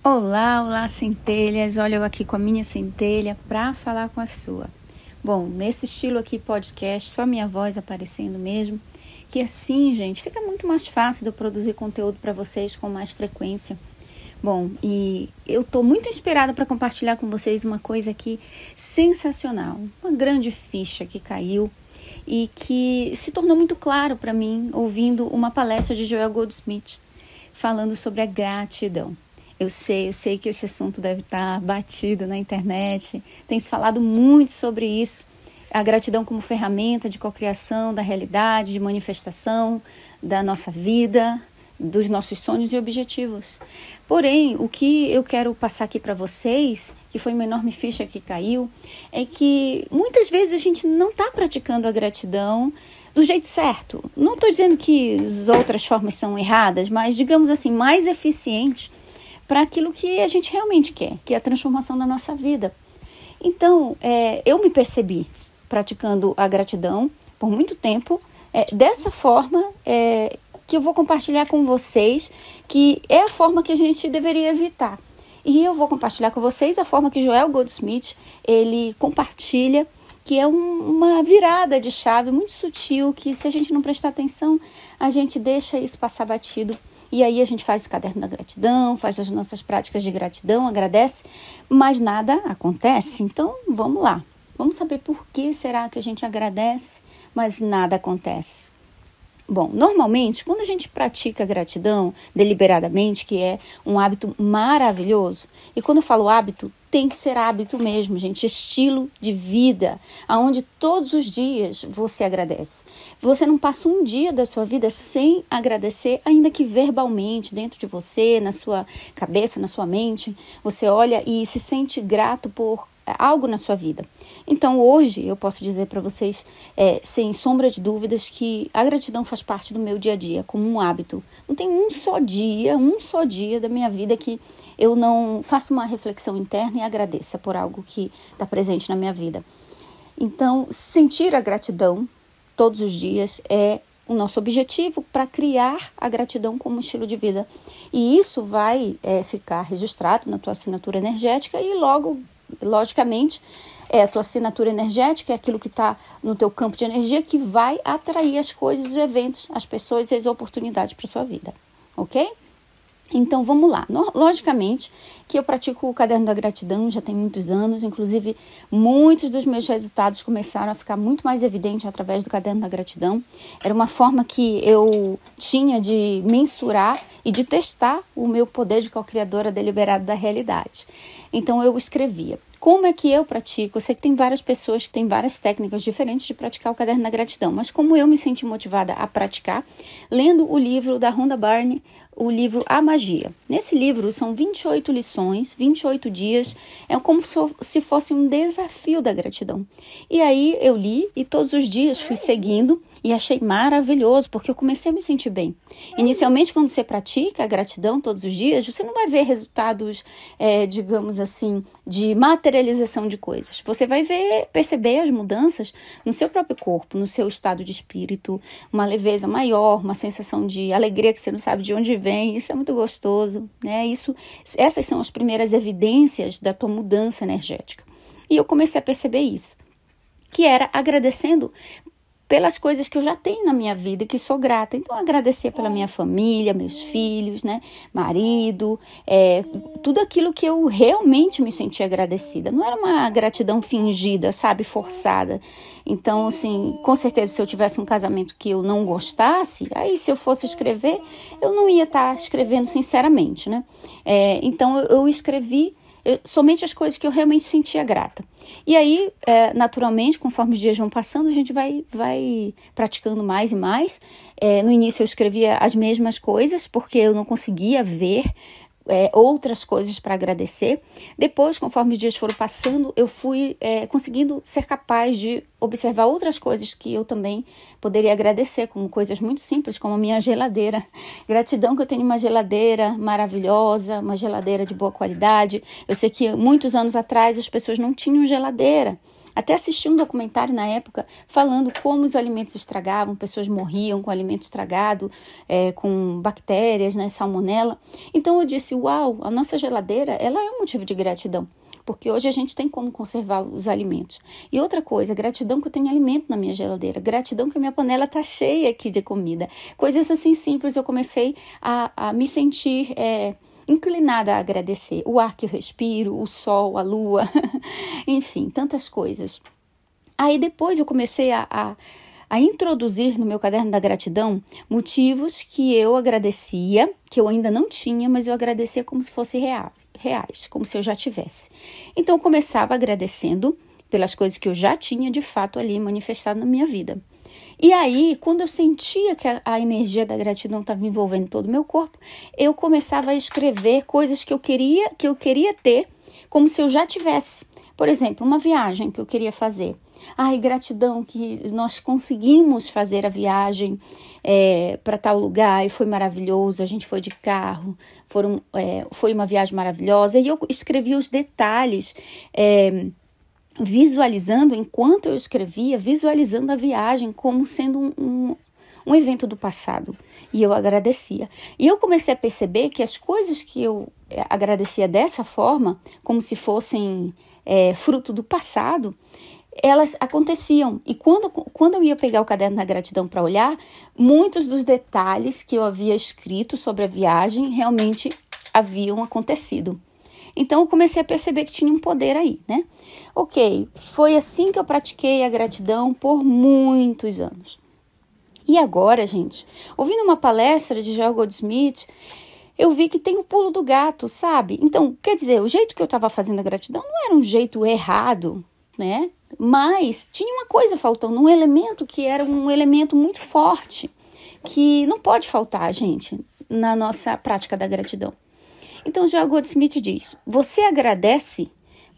Olá, olá, centelhas. Olha eu aqui com a minha centelha para falar com a sua. Bom, nesse estilo aqui podcast, só minha voz aparecendo mesmo, que assim, gente, fica muito mais fácil de eu produzir conteúdo para vocês com mais frequência. Bom, e eu tô muito inspirada para compartilhar com vocês uma coisa aqui sensacional, uma grande ficha que caiu e que se tornou muito claro para mim ouvindo uma palestra de Joel Goldsmith falando sobre a gratidão. Eu sei que esse assunto deve estar batido na internet, tem se falado muito sobre isso, a gratidão como ferramenta de cocriação da realidade, de manifestação da nossa vida, dos nossos sonhos e objetivos. Porém, o que eu quero passar aqui para vocês, que foi uma enorme ficha que caiu, é que muitas vezes a gente não está praticando a gratidão do jeito certo. Não estou dizendo que as outras formas são erradas, mas, digamos assim, mais eficientes para aquilo que a gente realmente quer, que é a transformação da nossa vida. Então, eu me percebi praticando a gratidão por muito tempo, dessa forma que eu vou compartilhar com vocês, que é a forma que a gente deveria evitar. E eu vou compartilhar com vocês a forma que Joel Goldsmith, ele compartilha, que é uma virada de chave muito sutil, que se a gente não prestar atenção, a gente deixa isso passar batido. E aí a gente faz o caderno da gratidão, faz as nossas práticas de gratidão, agradece, mas nada acontece. Então, vamos lá. Vamos saber por que será que a gente agradece, mas nada acontece. Bom, normalmente, quando a gente pratica a gratidão deliberadamente, que é um hábito maravilhoso, e quando eu falo hábito, tem que ser hábito mesmo, gente, estilo de vida, onde todos os dias você agradece. Você não passa um dia da sua vida sem agradecer, ainda que verbalmente, dentro de você, na sua cabeça, na sua mente, você olha e se sente grato por algo na sua vida. Então hoje eu posso dizer para vocês, sem sombra de dúvidas, que a gratidão faz parte do meu dia a dia, como um hábito. Não tem um só dia da minha vida que eu não faça uma reflexão interna e agradeça por algo que está presente na minha vida. Então, sentir a gratidão todos os dias é o nosso objetivo para criar a gratidão como estilo de vida. E isso vai ficar registrado na tua assinatura energética e logo, logicamente, a tua assinatura energética é aquilo que está no teu campo de energia que vai atrair as coisas, os eventos, as pessoas e as oportunidades para a sua vida, ok? Então, vamos lá. Logicamente que eu pratico o caderno da gratidão já tem muitos anos, inclusive muitos dos meus resultados começaram a ficar muito mais evidentes através do caderno da gratidão. Era uma forma que eu tinha de mensurar e de testar o meu poder de co-criadora deliberada da realidade. Então, eu escrevia. Como é que eu pratico? Eu sei que tem várias pessoas que têm várias técnicas diferentes de praticar o caderno da gratidão, mas como eu me senti motivada a praticar, lendo o livro da Rhonda Byrne, o livro A Magia. Nesse livro são 28 lições, 28 dias, é como se fosse um desafio da gratidão. E aí eu li e todos os dias fui seguindo e achei maravilhoso, porque eu comecei a me sentir bem. Inicialmente, quando você pratica a gratidão todos os dias, você não vai ver resultados, digamos assim, de materialização de coisas. Você vai perceber as mudanças no seu próprio corpo, no seu estado de espírito, uma leveza maior, uma sensação de alegria que você não sabe de onde vem. Isso é muito gostoso, né? Essas são as primeiras evidências da tua mudança energética. E eu comecei a perceber isso, que era agradecendo pelas coisas que eu já tenho na minha vida e que sou grata. Então, agradecer pela minha família, meus filhos, né, marido, tudo aquilo que eu realmente me senti agradecida. Não era uma gratidão fingida, sabe, forçada. Então, assim, com certeza, se eu tivesse um casamento que eu não gostasse, aí se eu fosse escrever, eu não ia estar escrevendo sinceramente, né? Então, eu escrevi somente as coisas que eu realmente sentia grata. E aí, naturalmente, conforme os dias vão passando, a gente vai praticando mais e mais. No início eu escrevia as mesmas coisas, porque eu não conseguia ver outras coisas para agradecer. Depois, conforme os dias foram passando, eu fui conseguindo ser capaz de observar outras coisas que eu também poderia agradecer, como coisas muito simples, como a minha geladeira. Gratidão que eu tenho uma geladeira maravilhosa, uma geladeira de boa qualidade. Eu sei que muitos anos atrás as pessoas não tinham geladeira. Até assisti um documentário na época falando como os alimentos estragavam, pessoas morriam com alimento estragado, com bactérias, né, salmonela. Então eu disse, uau, a nossa geladeira, ela é um motivo de gratidão. Porque hoje a gente tem como conservar os alimentos. E outra coisa, gratidão que eu tenho alimento na minha geladeira. Gratidão que a minha panela está cheia aqui de comida. Coisas assim simples, eu comecei a me sentir inclinada a agradecer. O ar que eu respiro, o sol, a lua, enfim, tantas coisas. Aí depois eu comecei a introduzir no meu caderno da gratidão motivos que eu agradecia, que eu ainda não tinha, mas eu agradecia como se fossem reais, como se eu já tivesse. Então eu começava agradecendo pelas coisas que eu já tinha de fato ali manifestado na minha vida. E aí, quando eu sentia que a energia da gratidão estava envolvendo todo o meu corpo, eu começava a escrever coisas que eu queria ter, como se eu já tivesse. Por exemplo, uma viagem que eu queria fazer. Ai, gratidão que nós conseguimos fazer a viagem para tal lugar e foi maravilhoso, a gente foi de carro, foi uma viagem maravilhosa. E eu escrevi os detalhes, visualizando, enquanto eu escrevia, visualizando a viagem como sendo um evento do passado. E eu agradecia. E eu comecei a perceber que as coisas que eu agradecia dessa forma, como se fossem fruto do passado, elas aconteciam. E quando eu ia pegar o caderno da gratidão para olhar, muitos dos detalhes que eu havia escrito sobre a viagem realmente haviam acontecido. Então eu comecei a perceber que tinha um poder aí, né? Ok, foi assim que eu pratiquei a gratidão por muitos anos. E agora, gente, ouvindo uma palestra de Joel Goldsmith, eu vi que tem o pulo do gato, sabe? Então, quer dizer, o jeito que eu estava fazendo a gratidão não era um jeito errado, né? Mas tinha uma coisa faltando, um elemento que era um elemento muito forte, que não pode faltar, gente, na nossa prática da gratidão. Então, Joel Goldsmith diz, você agradece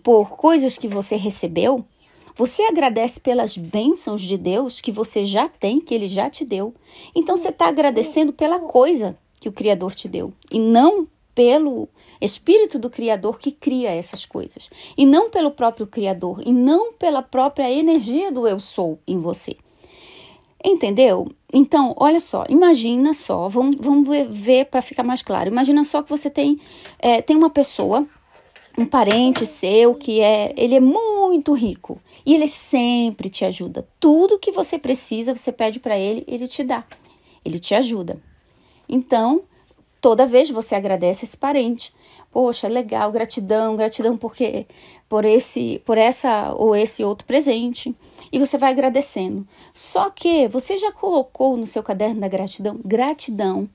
por coisas que você recebeu? Você agradece pelas bênçãos de Deus que você já tem, que Ele já te deu? Então, você está agradecendo pela coisa que o Criador te deu, e não pelo Espírito do Criador que cria essas coisas, e não pelo próprio Criador, e não pela própria energia do eu sou em você. Entendeu? Então, olha só, imagina só, vamos ver para ficar mais claro. Imagina só que você tem uma pessoa, um parente seu, ele é muito rico e ele sempre te ajuda. Tudo que você precisa, você pede para ele, ele te dá, ele te ajuda. Então, toda vez você agradece esse parente. Poxa, legal, gratidão por essa ou esse outro presente. E você vai agradecendo. Só que você já colocou no seu caderno da gratidão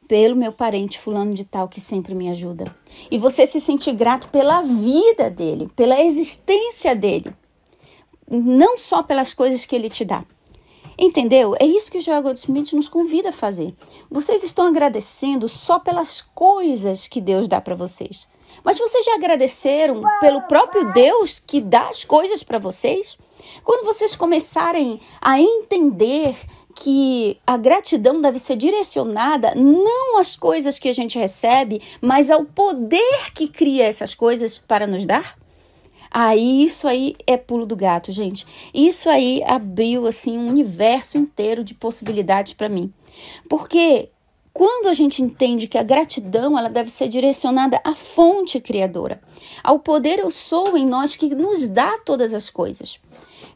pelo meu parente fulano de tal que sempre me ajuda. E você se sente grato pela vida dele, pela existência dele. Não só pelas coisas que ele te dá. Entendeu? É isso que o Joel Goldsmith nos convida a fazer. Vocês estão agradecendo só pelas coisas que Deus dá para vocês. Mas vocês já agradeceram pelo próprio Deus que dá as coisas para vocês? Quando vocês começarem a entender que a gratidão deve ser direcionada não às coisas que a gente recebe, mas ao poder que cria essas coisas para nos dar? Isso aí é pulo do gato, gente. Isso aí abriu assim um universo inteiro de possibilidades para mim. Porque quando a gente entende que a gratidão ela deve ser direcionada à fonte criadora, ao poder eu sou em nós que nos dá todas as coisas.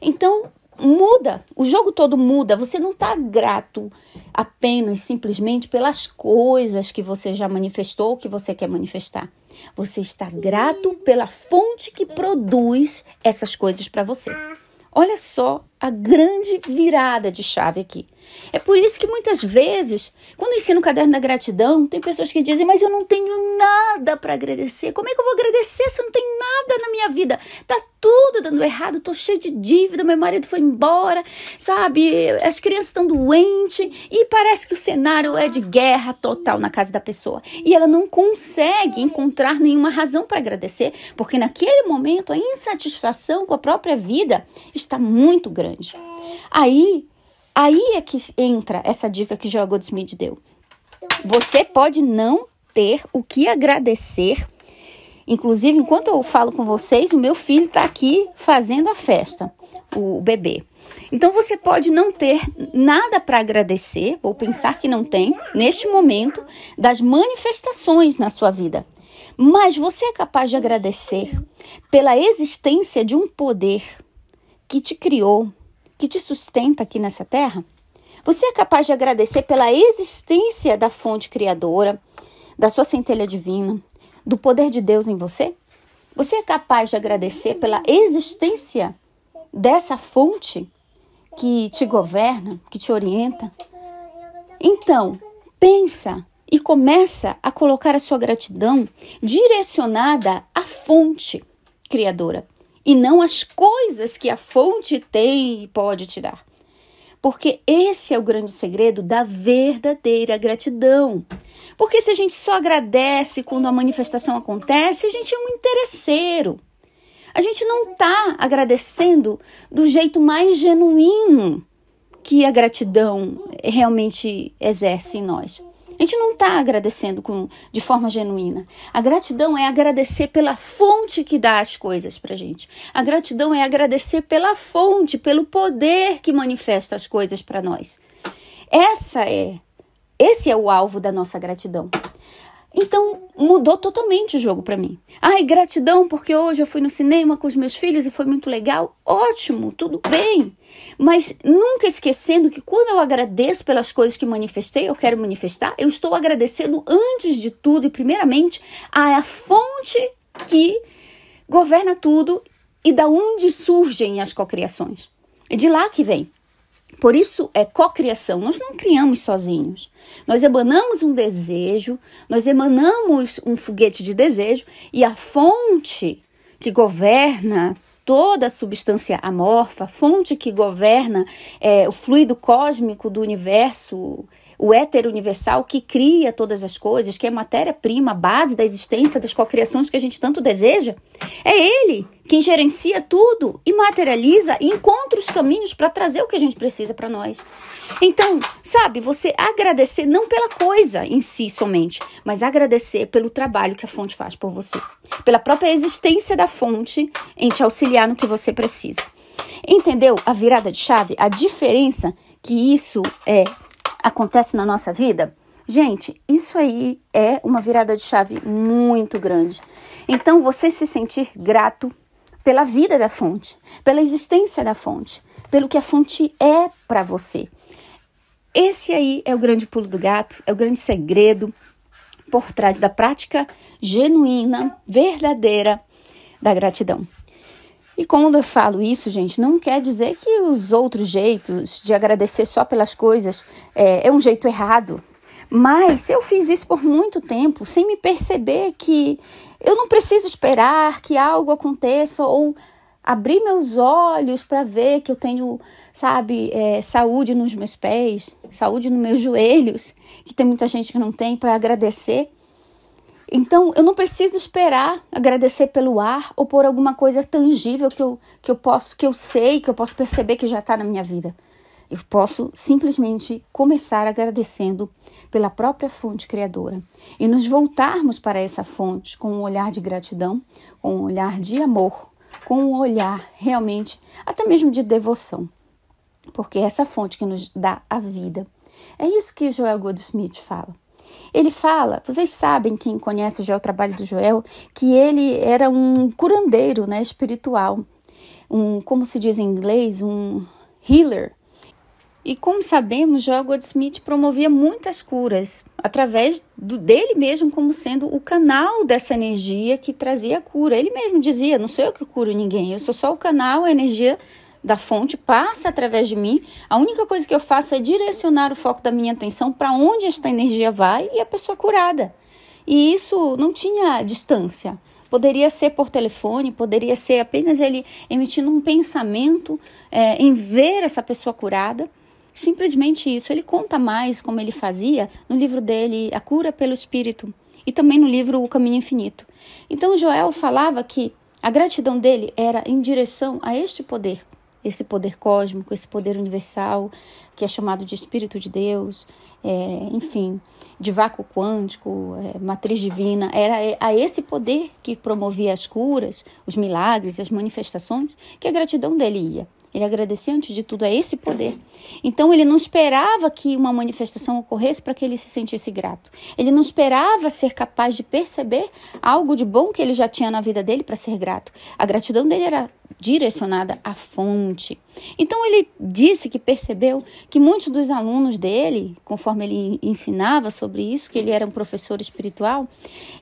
Então muda, o jogo todo muda. Você não está grato apenas simplesmente pelas coisas que você já manifestou, que você quer manifestar. Você está grato pela fonte que produz essas coisas para você. Olha só a grande virada de chave aqui. É por isso que muitas vezes, quando eu ensino o caderno da gratidão, tem pessoas que dizem, mas eu não tenho nada para agradecer. Como é que eu vou agradecer se eu não tenho nada na minha vida? Tá tudo dando errado, tô cheio de dívida, meu marido foi embora, sabe? As crianças estão doentes e parece que o cenário é de guerra total na casa da pessoa. E ela não consegue encontrar nenhuma razão para agradecer, porque naquele momento a insatisfação com a própria vida está muito grande. Aí é que entra essa dica que Joel Goldsmith deu. Você pode não ter o que agradecer Inclusive, enquanto eu falo com vocês, o meu filho está aqui fazendo a festa, o bebê. Então, você pode não ter nada para agradecer, ou pensar que não tem, neste momento, das manifestações na sua vida. Mas você é capaz de agradecer pela existência de um poder que te criou, que te sustenta aqui nessa terra? Você é capaz de agradecer pela existência da fonte criadora, da sua centelha divina, do poder de Deus em você? Você é capaz de agradecer pela existência dessa fonte que te governa, que te orienta? Então, pensa e começa a colocar a sua gratidão direcionada à fonte criadora e não às coisas que a fonte tem e pode te dar. Porque esse é o grande segredo da verdadeira gratidão. Porque se a gente só agradece quando a manifestação acontece, a gente é um interesseiro. A gente não está agradecendo do jeito mais genuíno que a gratidão realmente exerce em nós. A gente não está agradecendo de forma genuína. A gratidão é agradecer pela fonte que dá as coisas para a gente. A gratidão é agradecer pela fonte, pelo poder que manifesta as coisas para nós. Esse é o alvo da nossa gratidão. Então, mudou totalmente o jogo para mim. Ai, gratidão porque hoje eu fui no cinema com os meus filhos e foi muito legal. Ótimo, tudo bem. Mas nunca esquecendo que quando eu agradeço pelas coisas que manifestei, eu quero manifestar, eu estou agradecendo antes de tudo e primeiramente a fonte que governa tudo e da onde surgem as cocriações. É de lá que vem. Por isso é cocriação, nós não criamos sozinhos. Nós emanamos um desejo, nós emanamos um foguete de desejo e a fonte que governa toda a substância amorfa, a fonte que governa o fluido cósmico do universo, o éter universal que cria todas as coisas, que é matéria-prima, a base da existência das cocriações que a gente tanto deseja, é ele quem gerencia tudo e materializa e encontra os caminhos para trazer o que a gente precisa para nós. Então, sabe, você agradecer não pela coisa em si somente, mas agradecer pelo trabalho que a fonte faz por você, pela própria existência da fonte em te auxiliar no que você precisa. Entendeu a virada de chave? A diferença que isso acontece na nossa vida? Gente, isso aí é uma virada de chave muito grande. Então, você se sentir grato pela vida da fonte, pela existência da fonte, pelo que a fonte é para você. Esse aí é o grande pulo do gato, é o grande segredo por trás da prática genuína, verdadeira da gratidão. E quando eu falo isso, gente, não quer dizer que os outros jeitos de agradecer só pelas coisas é um jeito errado. Mas eu fiz isso por muito tempo, sem me perceber que eu não preciso esperar que algo aconteça ou abrir meus olhos para ver que eu tenho, saúde nos meus pés, saúde nos meus joelhos, que tem muita gente que não tem, para agradecer. Então, eu não preciso esperar agradecer pelo ar ou por alguma coisa tangível que eu sei, que eu posso perceber que já está na minha vida. Eu posso simplesmente começar agradecendo pela própria fonte criadora e nos voltarmos para essa fonte com um olhar de gratidão, com um olhar de amor, com um olhar realmente até mesmo de devoção. Porque é essa fonte que nos dá a vida. É isso que Joel Goldsmith fala. Ele fala, vocês sabem, quem conhece já o trabalho do Joel, que ele era um curandeiro, espiritual, como se diz em inglês, um healer. E como sabemos, Joel Goldsmith promovia muitas curas através dele mesmo como sendo o canal dessa energia que trazia a cura. Ele mesmo dizia, não sou eu que curo ninguém, eu sou só o canal, a energia da fonte passa através de mim. A única coisa que eu faço é direcionar o foco da minha atenção para onde esta energia vai e a pessoa é curada. E isso não tinha distância. Poderia ser por telefone, poderia ser apenas ele emitindo um pensamento em ver essa pessoa curada. Simplesmente isso. Ele conta mais como ele fazia no livro dele, A Cura pelo Espírito, e também no livro O Caminho Infinito. Então, Joel falava que a gratidão dele era em direção a este poder, esse poder cósmico, esse poder universal, que é chamado de Espírito de Deus, enfim, de vácuo quântico, matriz divina, era a esse poder que promovia as curas, os milagres, as manifestações, que a gratidão dele ia. Ele agradecia, antes de tudo, a esse poder. Então, ele não esperava que uma manifestação ocorresse para que ele se sentisse grato. Ele não esperava ser capaz de perceber algo de bom que ele já tinha na vida dele para ser grato. A gratidão dele era direcionada à fonte. Então, ele disse que percebeu que muitos dos alunos dele, conforme ele ensinava sobre isso, que ele era um professor espiritual,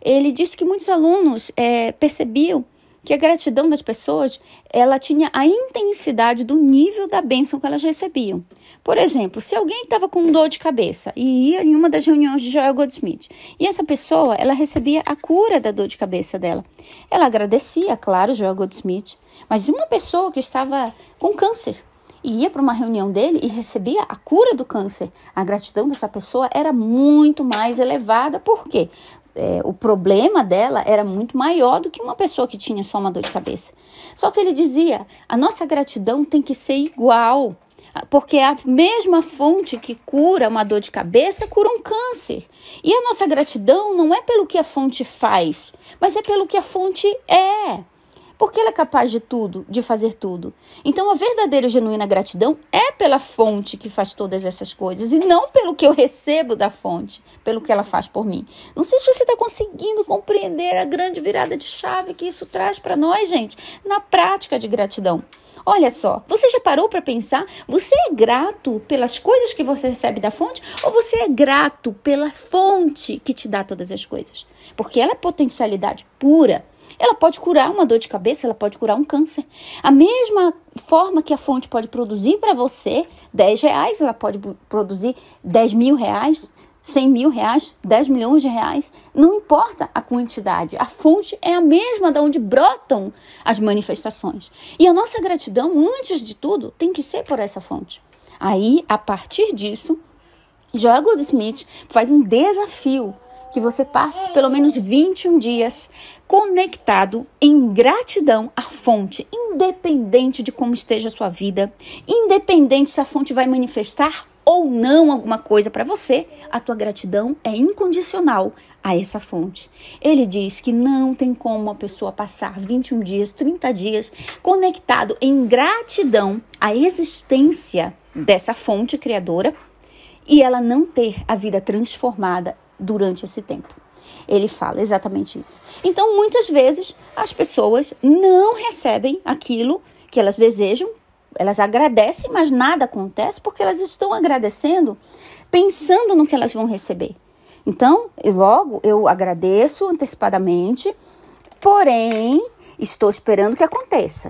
ele disse que muitos alunos percebiam que a gratidão das pessoas, ela tinha a intensidade do nível da bênção que elas recebiam. Por exemplo, se alguém estava com dor de cabeça e ia em uma das reuniões de Joel Goldsmith, e essa pessoa, ela recebia a cura da dor de cabeça dela. Ela agradecia, claro, Joel Goldsmith, mas uma pessoa que estava com câncer e ia para uma reunião dele e recebia a cura do câncer, a gratidão dessa pessoa era muito mais elevada. Por quê? O problema dela era muito maior do que uma pessoa que tinha só uma dor de cabeça. Só que ele dizia, a nossa gratidão tem que ser igual, porque a mesma fonte que cura uma dor de cabeça cura um câncer. E a nossa gratidão não é pelo que a fonte faz, mas é pelo que a fonte é. Porque ela é capaz de tudo, de fazer tudo. Então, a verdadeira e genuína gratidão é pela fonte que faz todas essas coisas e não pelo que eu recebo da fonte, pelo que ela faz por mim. Não sei se você está conseguindo compreender a grande virada de chave que isso traz para nós, gente, na prática de gratidão. Olha só, você já parou para pensar? Você é grato pelas coisas que você recebe da fonte ou você é grato pela fonte que te dá todas as coisas? Porque ela é potencialidade pura. Ela pode curar uma dor de cabeça, ela pode curar um câncer. A mesma forma que a fonte pode produzir para você R$10, ela pode produzir 10 mil reais, 100 mil reais, 10 milhões de reais. Não importa a quantidade, a fonte é a mesma de onde brotam as manifestações. E a nossa gratidão, antes de tudo, tem que ser por essa fonte. Aí, a partir disso, Joel Goldsmith faz um desafio que você passe pelo menos 21 dias conectado em gratidão à fonte, independente de como esteja a sua vida, independente se a fonte vai manifestar ou não alguma coisa para você, a tua gratidão é incondicional a essa fonte. Ele diz que não tem como uma pessoa passar 21 dias, 30 dias conectado em gratidão à existência dessa fonte criadora e ela não ter a vida transformada durante esse tempo. Ele fala exatamente isso. Então, muitas vezes, as pessoas não recebem aquilo que elas desejam, elas agradecem, mas nada acontece porque elas estão agradecendo pensando no que elas vão receber. Então, logo, eu agradeço antecipadamente, porém, estou esperando que aconteça.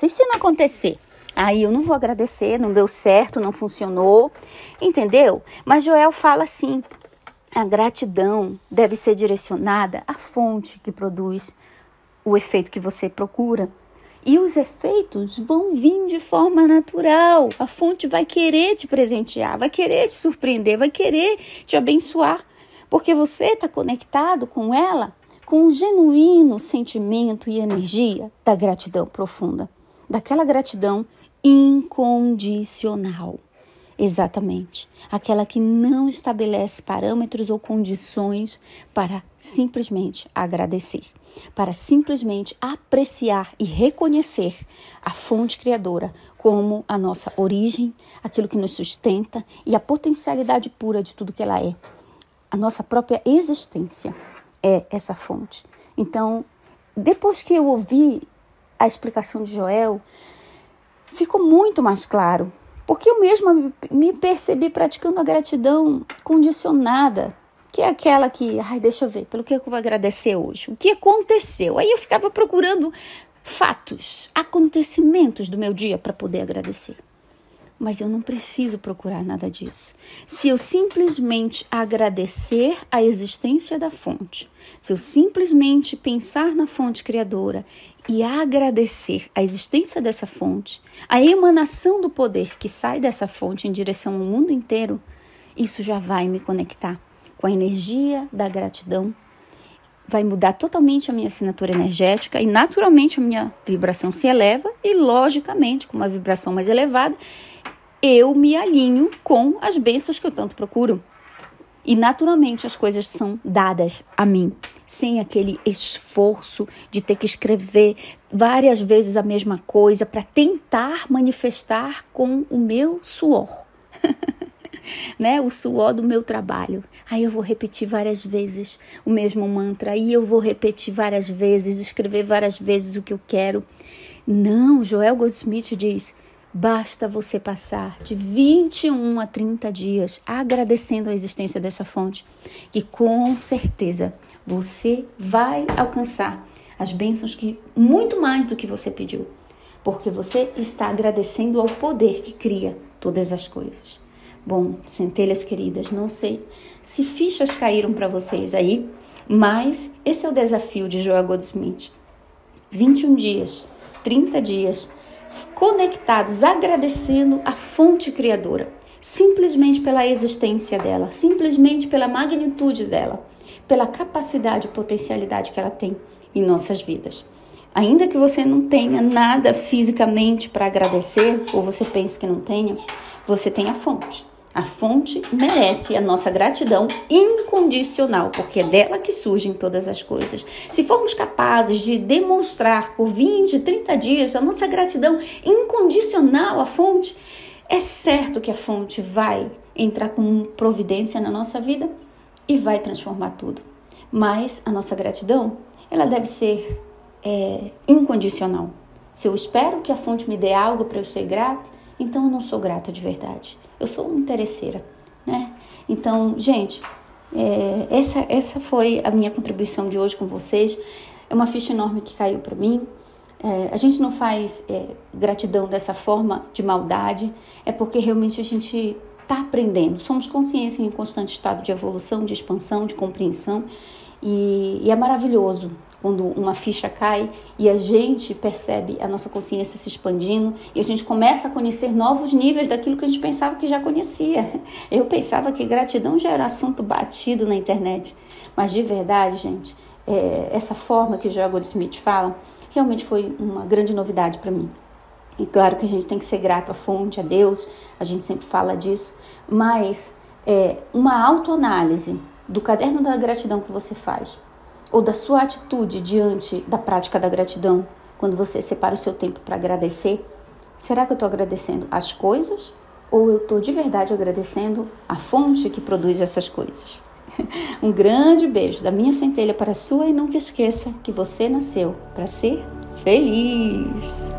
E se não acontecer? Aí eu não vou agradecer, não deu certo, não funcionou, entendeu? Mas Joel fala assim, a gratidão deve ser direcionada à fonte que produz o efeito que você procura. E os efeitos vão vir de forma natural. A fonte vai querer te presentear, vai querer te surpreender, vai querer te abençoar. Porque você está conectado com ela com um genuíno sentimento e energia da gratidão profunda. Daquela gratidão incondicional. Exatamente. Aquela que não estabelece parâmetros ou condições para simplesmente agradecer, para simplesmente apreciar e reconhecer a fonte criadora como a nossa origem, aquilo que nos sustenta e a potencialidade pura de tudo que ela é. A nossa própria existência é essa fonte. Então, depois que eu ouvi a explicação de Joel, ficou muito mais claro. Porque eu mesma me percebi praticando a gratidão condicionada, que é aquela que, deixa eu ver, pelo que eu vou agradecer hoje? O que aconteceu? Aí eu ficava procurando fatos, acontecimentos do meu dia para poder agradecer. Mas eu não preciso procurar nada disso. Se eu simplesmente agradecer a existência da fonte, se eu simplesmente pensar na fonte criadora e agradecer a existência dessa fonte, a emanação do poder que sai dessa fonte em direção ao mundo inteiro, isso já vai me conectar com a energia da gratidão, vai mudar totalmente a minha assinatura energética e naturalmente a minha vibração se eleva e logicamente, com uma vibração mais elevada, eu me alinho com as bênçãos que eu tanto procuro. E naturalmente as coisas são dadas a mim, sem aquele esforço de ter que escrever várias vezes a mesma coisa para tentar manifestar com o meu suor, né? O suor do meu trabalho. Aí eu vou repetir várias vezes o mesmo mantra, aí eu vou repetir várias vezes, escrever várias vezes o que eu quero. Não, Joel Goldsmith diz: basta você passar de 21 a 30 dias agradecendo a existência dessa fonte, que com certeza você vai alcançar as bênçãos que muito mais do que você pediu, porque você está agradecendo ao poder que cria todas as coisas. Bom, centelhas queridas, não sei se fichas caíram para vocês aí, mas esse é o desafio de Joel Goldsmith. 21 dias, 30 dias, conectados, agradecendo a fonte criadora, simplesmente pela existência dela, simplesmente pela magnitude dela, pela capacidade e potencialidade que ela tem em nossas vidas. Ainda que você não tenha nada fisicamente para agradecer, ou você pense que não tenha, você tem a fonte. A fonte merece a nossa gratidão incondicional, porque é dela que surgem todas as coisas. Se formos capazes de demonstrar por 20, 30 dias a nossa gratidão incondicional à fonte, é certo que a fonte vai entrar com providência na nossa vida e vai transformar tudo. Mas a nossa gratidão, ela deve ser incondicional. Se eu espero que a fonte me dê algo para eu ser grata, então eu não sou grata de verdade. Eu sou uma interesseira, né? Então, gente, essa foi a minha contribuição de hoje com vocês. É uma ficha enorme que caiu para mim. A gente não faz gratidão dessa forma de maldade, é porque realmente a gente está aprendendo. Somos consciência em constante estado de evolução, de expansão, de compreensão. E é maravilhoso quando uma ficha cai e a gente percebe a nossa consciência se expandindo e a gente começa a conhecer novos níveis daquilo que a gente pensava que já conhecia. Eu pensava que gratidão já era assunto batido na internet, mas de verdade, gente, essa forma que o Joel Goldsmith fala realmente foi uma grande novidade para mim. E claro que a gente tem que ser grato à fonte, a Deus, a gente sempre fala disso, mas uma autoanálise do caderno da gratidão que você faz, ou da sua atitude diante da prática da gratidão, quando você separa o seu tempo para agradecer, será que eu estou agradecendo as coisas ou eu estou de verdade agradecendo a fonte que produz essas coisas? Um grande beijo da minha centelha para a sua e nunca esqueça que você nasceu para ser feliz!